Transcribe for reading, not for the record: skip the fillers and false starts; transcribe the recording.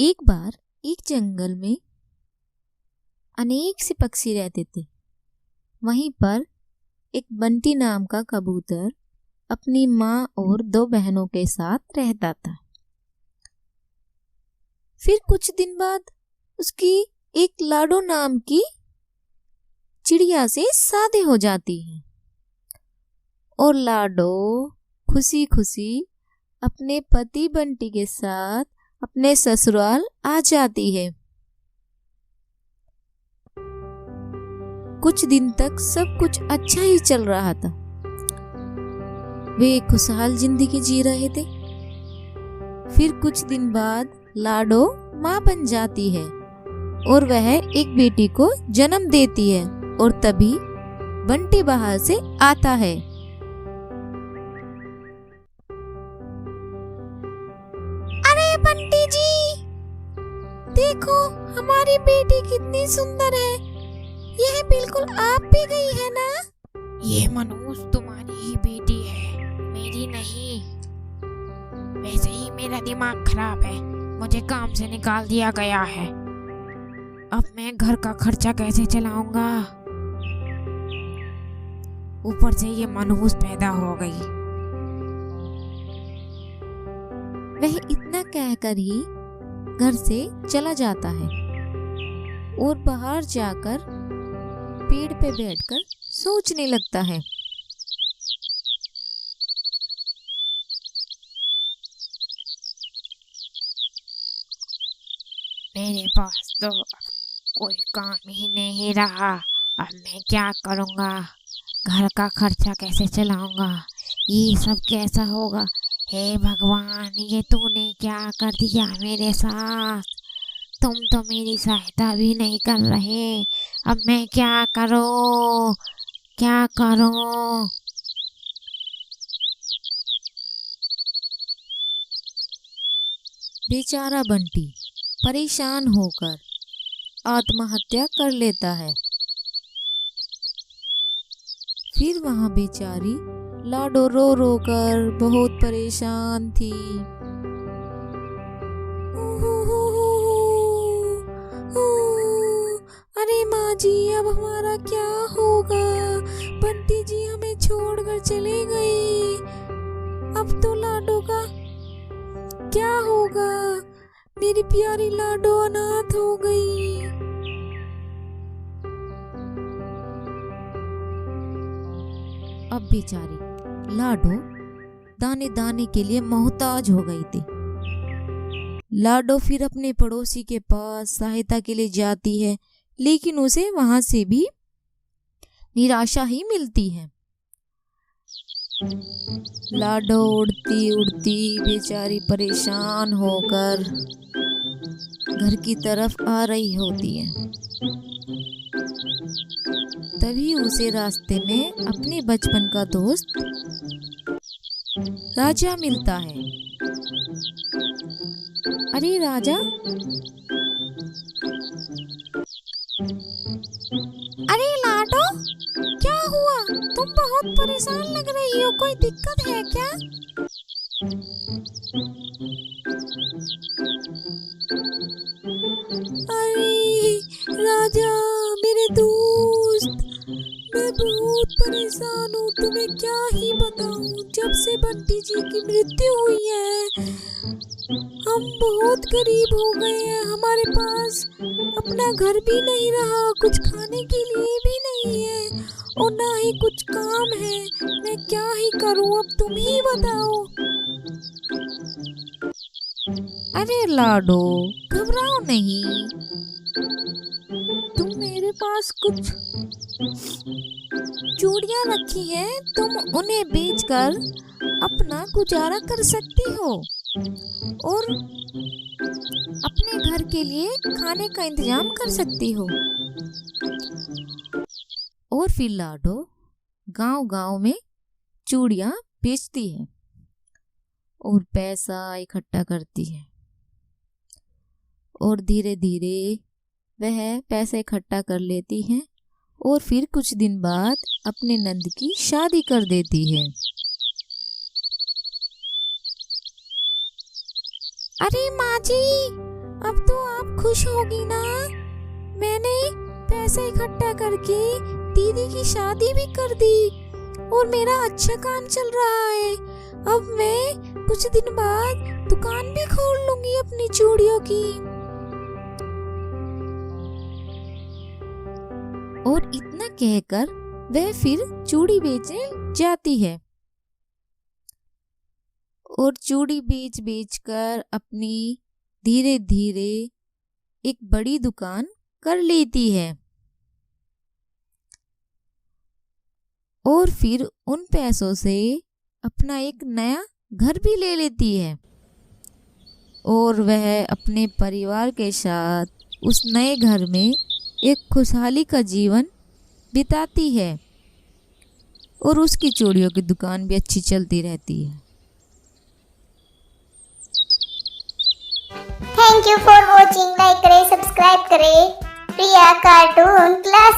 एक बार एक जंगल में अनेक से पक्षी रहते थे। वहीं पर एक बंटी नाम का कबूतर अपनी माँ और 2 बहनों के साथ रहता था। फिर कुछ दिन बाद उसकी एक लाडो नाम की चिड़िया से शादी हो जाती है और लाडो खुशी खुशी अपने पति बंटी के साथ अपने ससुराल आ जाती है। कुछ दिन तक सब कुछ अच्छा ही चल रहा था। वे खुशहाल जिंदगी जी रहे थे। फिर कुछ दिन बाद लाडो माँ बन जाती है और वह एक बेटी को जन्म देती है और तभी बंटी बाहर से आता है। अरे बंटी जी, देखो हमारी बेटी कितनी सुंदर है। यह बिल्कुल आप भी गई है ना? ये मनहूस तुम्हारी ही बेटी है, मेरी नहीं। वैसे ही मेरा दिमाग खराब है, मुझे काम से निकाल दिया गया है। अब मैं घर का खर्चा कैसे चलाऊंगा? ऊपर से ये मनहूस पैदा हो गई। वह इतना कहकर ही घर से चला जाता है और बाहर जाकर पेड़ पे बैठकर सोचने लगता है। मेरे पास तो कोई काम ही नहीं रहा। अब मैं क्या करूँगा? घर का खर्चा कैसे चलाऊंगा? ये सब कैसा होगा? हे भगवान, ये तूने क्या कर दिया मेरे साथ? तुम तो मेरी सहायता भी नहीं कर रहे। अब मैं क्या करूँ? क्या करूँ? बेचारा बंटी परेशान होकर आत्महत्या कर लेता है। फिर वहां बेचारी लाडो रो रो कर बहुत परेशान थी। अरे माँ जी, अब हमारा क्या होगा? बंटी जी हमें छोड़कर चले गई। अब तो लाडो का क्या होगा? मेरी प्यारी लाडो अनाथ हो गई। अब बेचारी लाडो दाने दाने के लिए मोहताज हो गई थी। लाडो फिर अपने पड़ोसी के पास सहायता के लिए जाती है, लेकिन उसे वहां से भी निराशा ही मिलती है। लाडो उड़ती उड़ती बेचारी परेशान होकर घर की तरफ आ रही होती है। तभी उसे रास्ते में अपने बचपन का दोस्त राजा मिलता है। अरे राजा, अरे लाडो, क्या हुआ? तुम बहुत परेशान लग रही हो, कोई दिक्कत है क्या? अरे राजा, मेरे दोस्त, मैं बहुत परेशान हूँ। तुम्हें क्या ही बताऊँ। जब से बंटी जी की मृत्यु हुई है हम बहुत गरीब हो गए हैं। हमारे पास अपना घर भी नहीं रहा, कुछ खाने के लिए भी नहीं है और ना ही कुछ काम है। मैं क्या ही करूँ? अब तुम ही बताओ। अरे लाडो, घबराओ नहीं। तुम मेरे पास कुछ चूड़ियां रखी हैं, तुम उन्हें बेचकर अपना गुजारा कर सकती हो और अपने घर के लिए खाने का इंतजाम कर सकती हो। और फिर लाडो गांव-गांव में चूड़ियां बेचती है और पैसा इकट्ठा करती है और धीरे धीरे वह पैसे इकट्ठा कर लेती है और फिर कुछ दिन बाद अपने नंद की शादी कर देती है। अरे माँ जी, अब तो आप खुश होगी ना? मैंने पैसे इकट्ठा करके दीदी की शादी भी कर दी और मेरा अच्छा काम चल रहा है। अब मैं कुछ दिन बाद दुकान भी खोल लूंगी अपनी चूड़ियों की। और इतना कहकर वह फिर चूड़ी बेचने जाती है और चूड़ी बेच बेच कर अपनी धीरे धीरे एक बड़ी दुकान कर लेती है और फिर उन पैसों से अपना एक नया घर भी ले लेती है और वह अपने परिवार के साथ उस नए घर में एक खुशहाली का जीवन बिताती है और उसकी चूड़ियों की दुकान भी अच्छी चलती रहती है। Thank you for watching. Like करें, सब्सक्राइब करें प्रिया कार्टून क्लास।